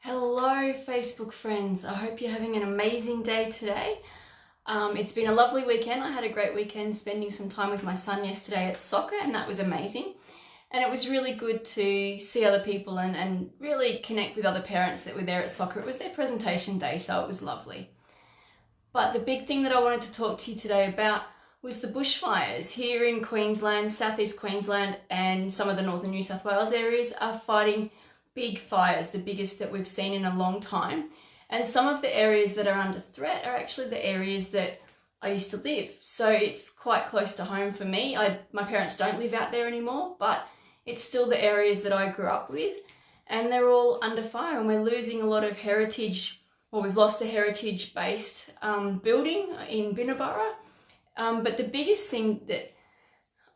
Hello Facebook friends, I hope you're having an amazing day today. It's been a lovely weekend. I had a great weekend spending some time with my son yesterday at soccer, and that was amazing. And it was really good to see other people and really connect with other parents that were there at soccer. It was their presentation day, so it was lovely. But the big thing that I wanted to talk to you today about was the bushfires here in Queensland, South East Queensland, and some of the northern New South Wales areas are fighting big fires, the biggest that we've seen in a long time. And some of the areas that are under threat are actually the areas that I used to live. So it's quite close to home for me. My parents don't live out there anymore, but it's still the areas that I grew up with, and they're all under fire, and we're losing a lot of heritage. Well, we've lost a heritage-based building in Binnaburra. But the biggest thing that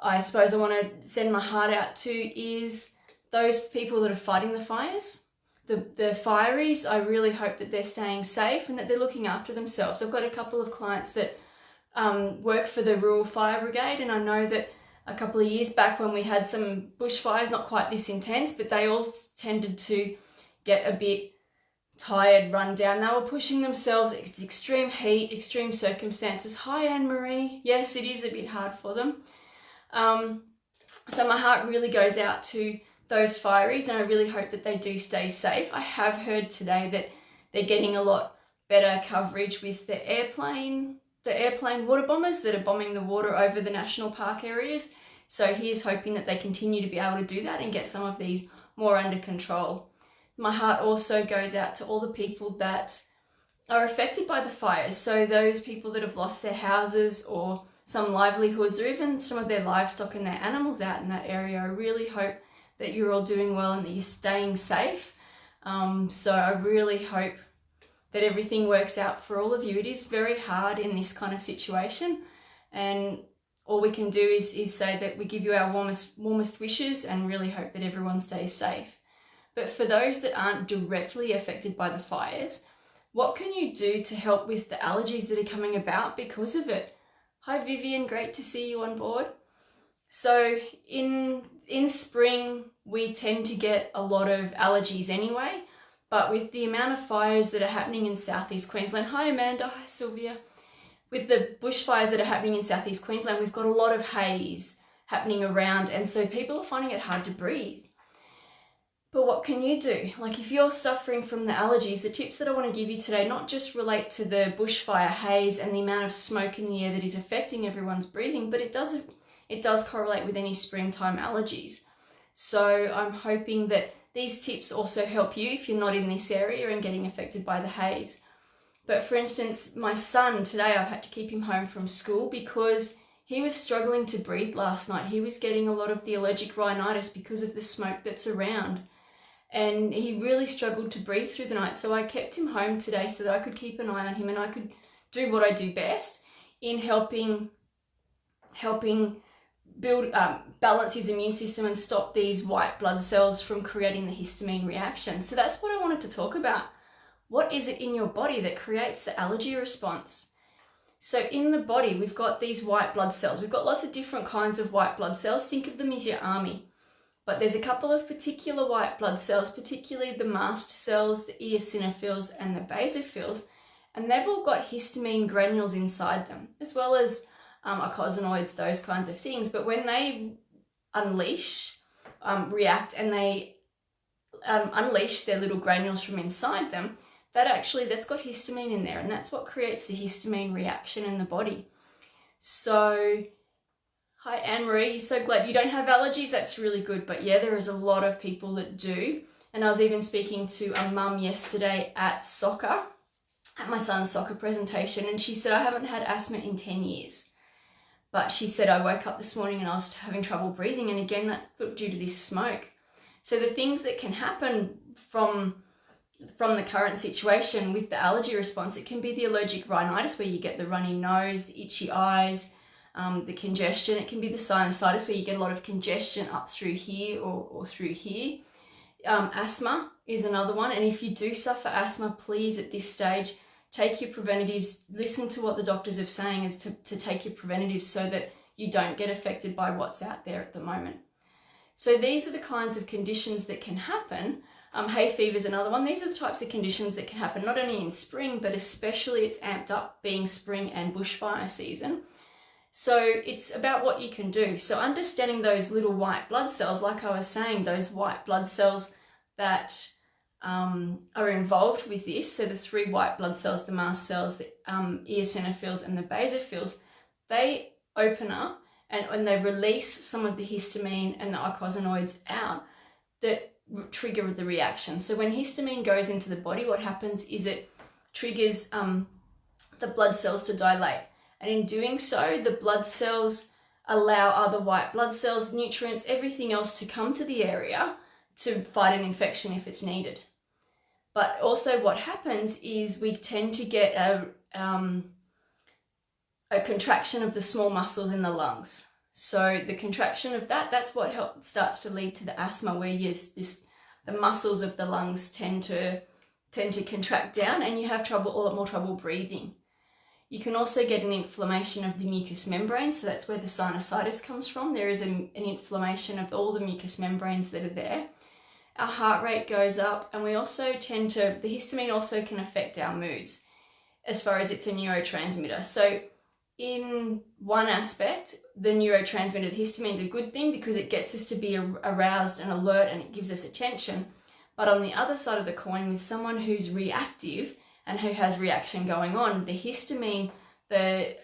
I suppose I want to send my heart out to is those people that are fighting the fires. The fireys, I really hope that they're staying safe and that they're looking after themselves. I've got a couple of clients that work for the Rural Fire Brigade, and I know that a couple of years back when we had some bushfires, not quite this intense, but they all tended to get a bit tired, run down. They were pushing themselves. It's extreme heat, extreme circumstances. Hi, Anne-Marie. Yes, it is a bit hard for them. So my heart really goes out to those fireys, and I really hope that they do stay safe. I have heard today that they're getting a lot better coverage with the airplane water bombers that are bombing the water over the national park areas. So here's hoping that they continue to be able to do that and get some of these more under control. My heart also goes out to all the people that are affected by the fires. So those people that have lost their houses or some livelihoods, or even some of their livestock and their animals out in that area. I really hope that you're all doing well and that you're staying safe. So I really hope that everything works out for all of you. It is very hard in this kind of situation, and all we can do is say that we give you our warmest wishes and really hope that everyone stays safe. But for those that aren't directly affected by the fires, what can you do to help with the allergies that are coming about because of it? Hi Vivian, great to see you on board. So in spring, we tend to get a lot of allergies anyway, but with the amount of fires that are happening in South East Queensland, hi Amanda, hi Sylvia, with the bushfires that are happening in South East Queensland, we've got a lot of haze happening around, and so people are finding it hard to breathe. But what can you do? Like if you're suffering from the allergies, the tips that I want to give you today not just relate to the bushfire haze and the amount of smoke in the air that is affecting everyone's breathing, but it does correlate with any springtime allergies. So I'm hoping that these tips also help you if you're not in this area and getting affected by the haze. But for instance, my son today, I've had to keep him home from school because he was struggling to breathe last night. He was getting a lot of the allergic rhinitis because of the smoke that's around. And he really struggled to breathe through the night. So I kept him home today so that I could keep an eye on him and I could do what I do best in helping build, balance his immune system and stop these white blood cells from creating the histamine reaction. So that's what I wanted to talk about. What is it in your body that creates the allergy response? So in the body, we've got these white blood cells. We've got lots of different kinds of white blood cells. Think of them as your army. But there's a couple of particular white blood cells, particularly the mast cells, the eosinophils and the basophils, and they've all got histamine granules inside them, as well as eicosanoids, those kinds of things. But when they react and they unleash their little granules from inside them, that's got histamine in there, and that's what creates the histamine reaction in the body. So hi Anne-Marie, so glad you don't have allergies. That's really good. But yeah, there is a lot of people that do. And I was even speaking to a mum yesterday at my son's soccer presentation, and she said, I haven't had asthma in 10 years. But she said, I woke up this morning and I was having trouble breathing. And again, that's due to this smoke. So the things that can happen from the current situation with the allergy response, it can be the allergic rhinitis where you get the runny nose, the itchy eyes, the congestion. It can be the sinusitis where you get a lot of congestion up through here or through here. Asthma is another one. And if you do suffer asthma, please at this stage, take your preventatives. Listen to what the doctors are saying is to take your preventatives so that you don't get affected by what's out there at the moment. So these are the kinds of conditions that can happen Hay fever is another one. These are the types of conditions that can happen not only in spring, but especially it's amped up being spring and bushfire season. So it's about what you can do. So understanding those little white blood cells, like I was saying, those white blood cells that are involved with this. So the 3 white blood cells, the mast cells, the eosinophils and the basophils, they open up and when they release some of the histamine and the eicosanoids out that trigger the reaction. So when histamine goes into the body, what happens is it triggers the blood cells to dilate. And in doing so, the blood cells allow other white blood cells, nutrients, everything else to come to the area to fight an infection if it's needed. But also what happens is we tend to get a contraction of the small muscles in the lungs. So the contraction of that's what starts to lead to the asthma, where the muscles of the lungs tend to contract down and you have a lot more trouble breathing. You can also get an inflammation of the mucous membrane, so that's where the sinusitis comes from. There is an inflammation of all the mucous membranes that are there. Our heart rate goes up, and we also the histamine also can affect our moods as far as it's a neurotransmitter. So in one aspect, the neurotransmitter, the histamine, is a good thing because it gets us to be aroused and alert and it gives us attention. But on the other side of the coin, with someone who's reactive and who has reaction going on, the histamine, the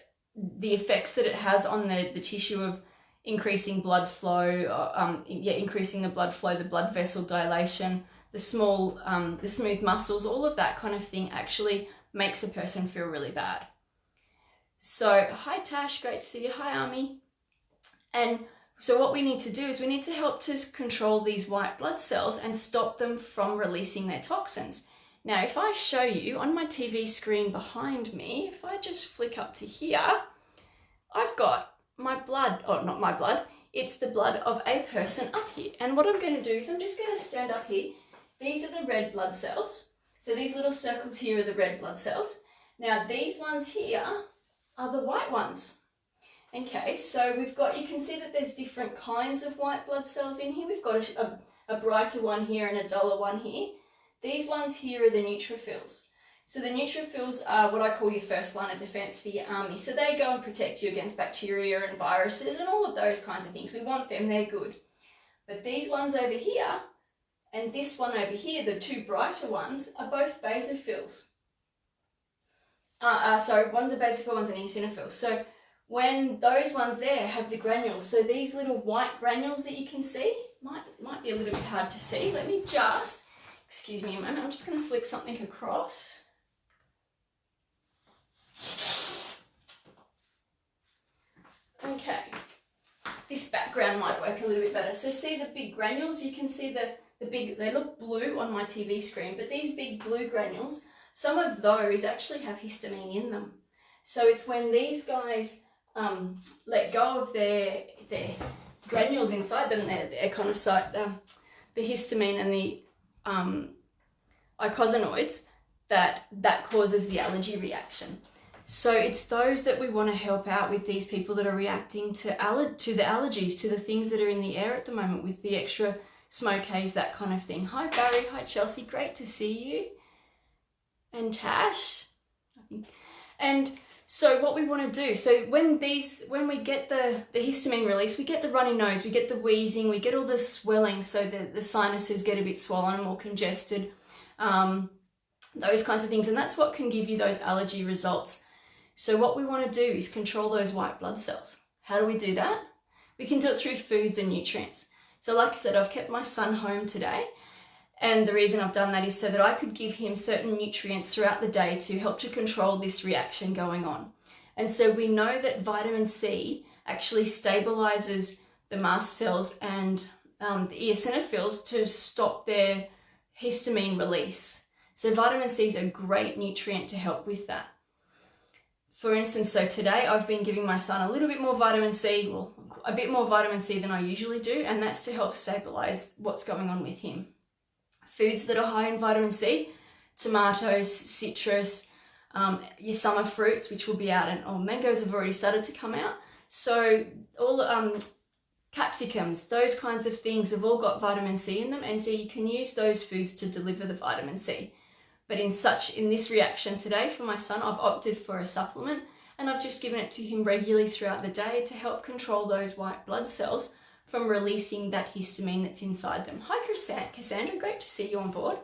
effects that it has on the tissue of increasing blood flow, increasing the blood flow, the blood vessel dilation, the smooth muscles, all of that kind of thing actually makes a person feel really bad. So, hi Tash, great to see you. Hi Ami. And so what we need to do is we need to help to control these white blood cells and stop them from releasing their toxins. Now, if I show you on my TV screen behind me, if I just flick up to here, I've got my blood, or not my blood, it's the blood of a person up here. And what I'm going to do is I'm just going to stand up here. These are the red blood cells. So these little circles here are the red blood cells. Now these ones here are the white ones. Okay, so you can see that there's different kinds of white blood cells in here. We've got a brighter one here and a duller one here. These ones here are the neutrophils. So the neutrophils are what I call your first line of defense for your army. So they go and protect you against bacteria and viruses and all of those kinds of things. We want them, they're good. But these ones over here and this one over here, the 2 brighter ones, are both basophils. One's a basophil, one's an eosinophil. So when those ones there have the granules, so these little white granules that you can see, might be a little bit hard to see. Let me just, excuse me a moment, I'm just going to flick something across. Okay, this background might work a little bit better. So see the big granules, you can see they look blue on my TV screen, but these big blue granules, some of those actually have histamine in them. So it's when these guys let go of their granules inside them, their econocyte, the histamine and the eicosanoids, that causes the allergy reaction. So it's those that we want to help out with, these people that are reacting to the allergies, to the things that are in the air at the moment with the extra smoke, haze, that kind of thing. Hi Barry, hi Chelsea, great to see you. And Tash. And so what we want to do, so when we get the histamine release, we get the runny nose, we get the wheezing, we get all the swelling, so the sinuses get a bit swollen and more congested, those kinds of things. And that's what can give you those allergy results. So what we want to do is control those white blood cells. How do we do that? We can do it through foods and nutrients. So like I said, I've kept my son home today. And the reason I've done that is so that I could give him certain nutrients throughout the day to help to control this reaction going on. And so we know that vitamin C actually stabilizes the mast cells and the eosinophils to stop their histamine release. So vitamin C is a great nutrient to help with that. For instance, so today I've been giving my son a little bit more vitamin C, well, a bit more vitamin C than I usually do, and that's to help stabilize what's going on with him. Foods that are high in vitamin C, tomatoes, citrus, your summer fruits, which will be out, and mangoes have already started to come out. So all capsicums, those kinds of things have all got vitamin C in them, and so you can use those foods to deliver the vitamin C. But in this reaction today for my son, I've opted for a supplement, and I've just given it to him regularly throughout the day to help control those white blood cells from releasing that histamine that's inside them. Hi Cassandra, great to see you on board.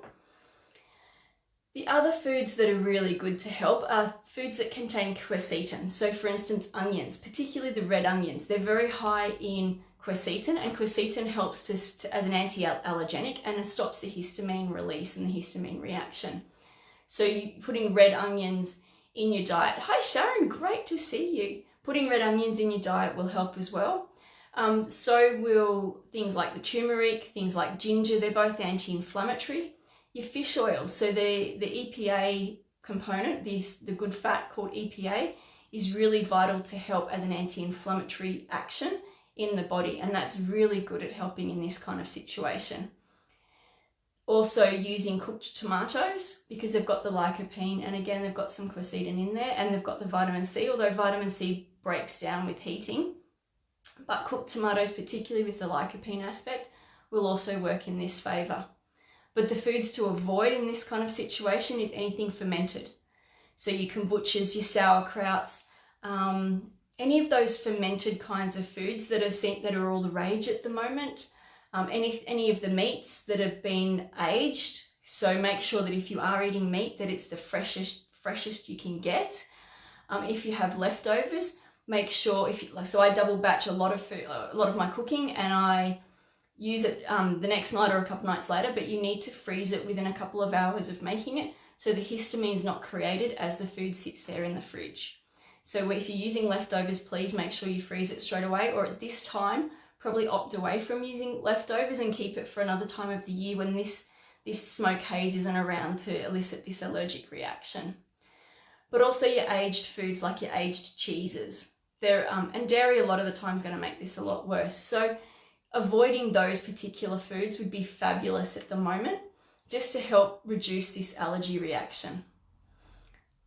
The other foods that are really good to help are foods that contain quercetin. So for instance, onions, particularly the red onions, they're very high in quercetin, and quercetin helps as an anti-allergenic, and it stops the histamine release and the histamine reaction. So you putting red onions in your diet. Hi Sharon, great to see you. Putting red onions in your diet will help as well. So will things like the turmeric, things like ginger, they're both anti-inflammatory. Your fish oils, so the EPA component, the good fat called EPA, is really vital to help as an anti-inflammatory action in the body, and that's really good at helping in this kind of situation. Also using cooked tomatoes, because they've got the lycopene, and again they've got some quercetin in there, and they've got the vitamin C, although vitamin C breaks down with heating. But cooked tomatoes, particularly with the lycopene aspect, will also work in this favour. But the foods to avoid in this kind of situation is anything fermented. So you kombuchas, your sauerkrauts, any of those fermented kinds of foods that are all the rage at the moment. Any of the meats that have been aged. So make sure that if you are eating meat, that it's the freshest you can get. If you have leftovers, make sure so I double batch a lot of my cooking, and I use it the next night or a couple nights later, but you need to freeze it within a couple of hours of making it, so the histamine is not created as the food sits there in the fridge. So if you're using leftovers, please make sure you freeze it straight away, or at this time, probably opt away from using leftovers and keep it for another time of the year when this smoke haze isn't around to elicit this allergic reaction. But also your aged foods, like your aged cheeses. And dairy a lot of the time is going to make this a lot worse. So avoiding those particular foods would be fabulous at the moment, just to help reduce this allergy reaction.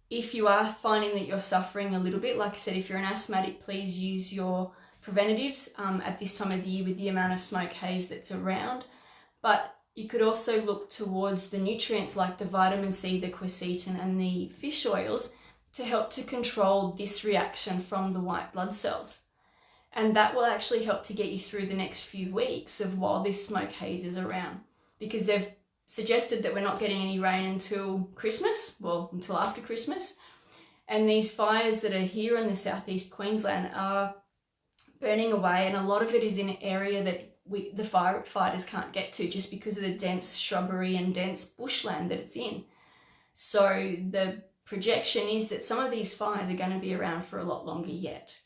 If you are finding that you're suffering a little bit, like I said, if you're an asthmatic, please use your preventatives at this time of the year with the amount of smoke haze that's around. But you could also look towards the nutrients like the vitamin C, the quercetin, and the fish oils to help to control this reaction from the white blood cells. And that will actually help to get you through the next few weeks of while this smoke haze is around, because they've suggested that we're not getting any rain until Christmas, well, until after Christmas. And these fires that are here in the South East Queensland are burning away, and a lot of it is in an area that the firefighters can't get to just because of the dense shrubbery and dense bushland that it's in. So the projection is that some of these fires are going to be around for a lot longer yet,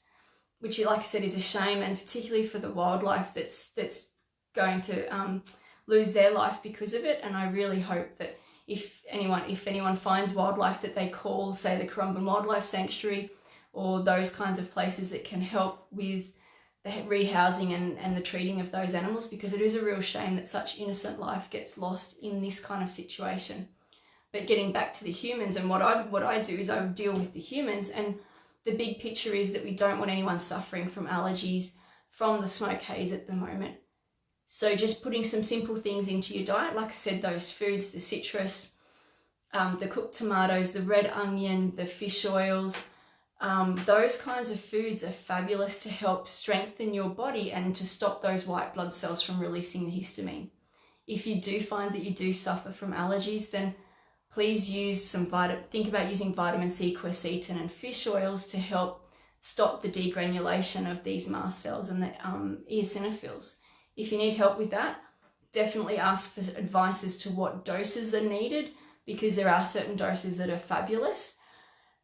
which, like I said, is a shame, and particularly for the wildlife that's going to lose their life because of it. And I really hope that if anyone finds wildlife, that they call, say, the Currumbin Wildlife Sanctuary or those kinds of places that can help with the rehousing and the treating of those animals, because it is a real shame that such innocent life gets lost in this kind of situation. But getting back to the humans, and what I do is I deal with the humans, and the big picture is that we don't want anyone suffering from allergies from the smoke haze at the moment. So just putting some simple things into your diet, like I said, those foods, the citrus, the cooked tomatoes, the red onion, the fish oils, those kinds of foods are fabulous to help strengthen your body and to stop those white blood cells from releasing the histamine. If you do find that you do suffer from allergies, then please think about using vitamin C, quercetin and fish oils to help stop the degranulation of these mast cells and the eosinophils. If you need help with that, definitely ask for advice as to what doses are needed, because there are certain doses that are fabulous.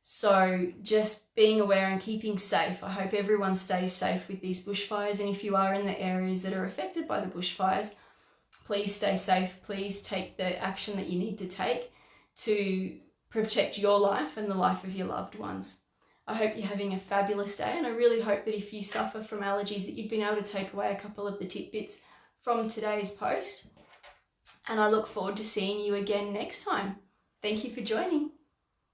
So just being aware and keeping safe. I hope everyone stays safe with these bushfires, and if you are in the areas that are affected by the bushfires, please stay safe. Please take the action that you need to take to protect your life and the life of your loved ones. I hope you're having a fabulous day, and I really hope that if you suffer from allergies that you've been able to take away a couple of the tidbits from today's post. And I look forward to seeing you again next time. Thank you for joining.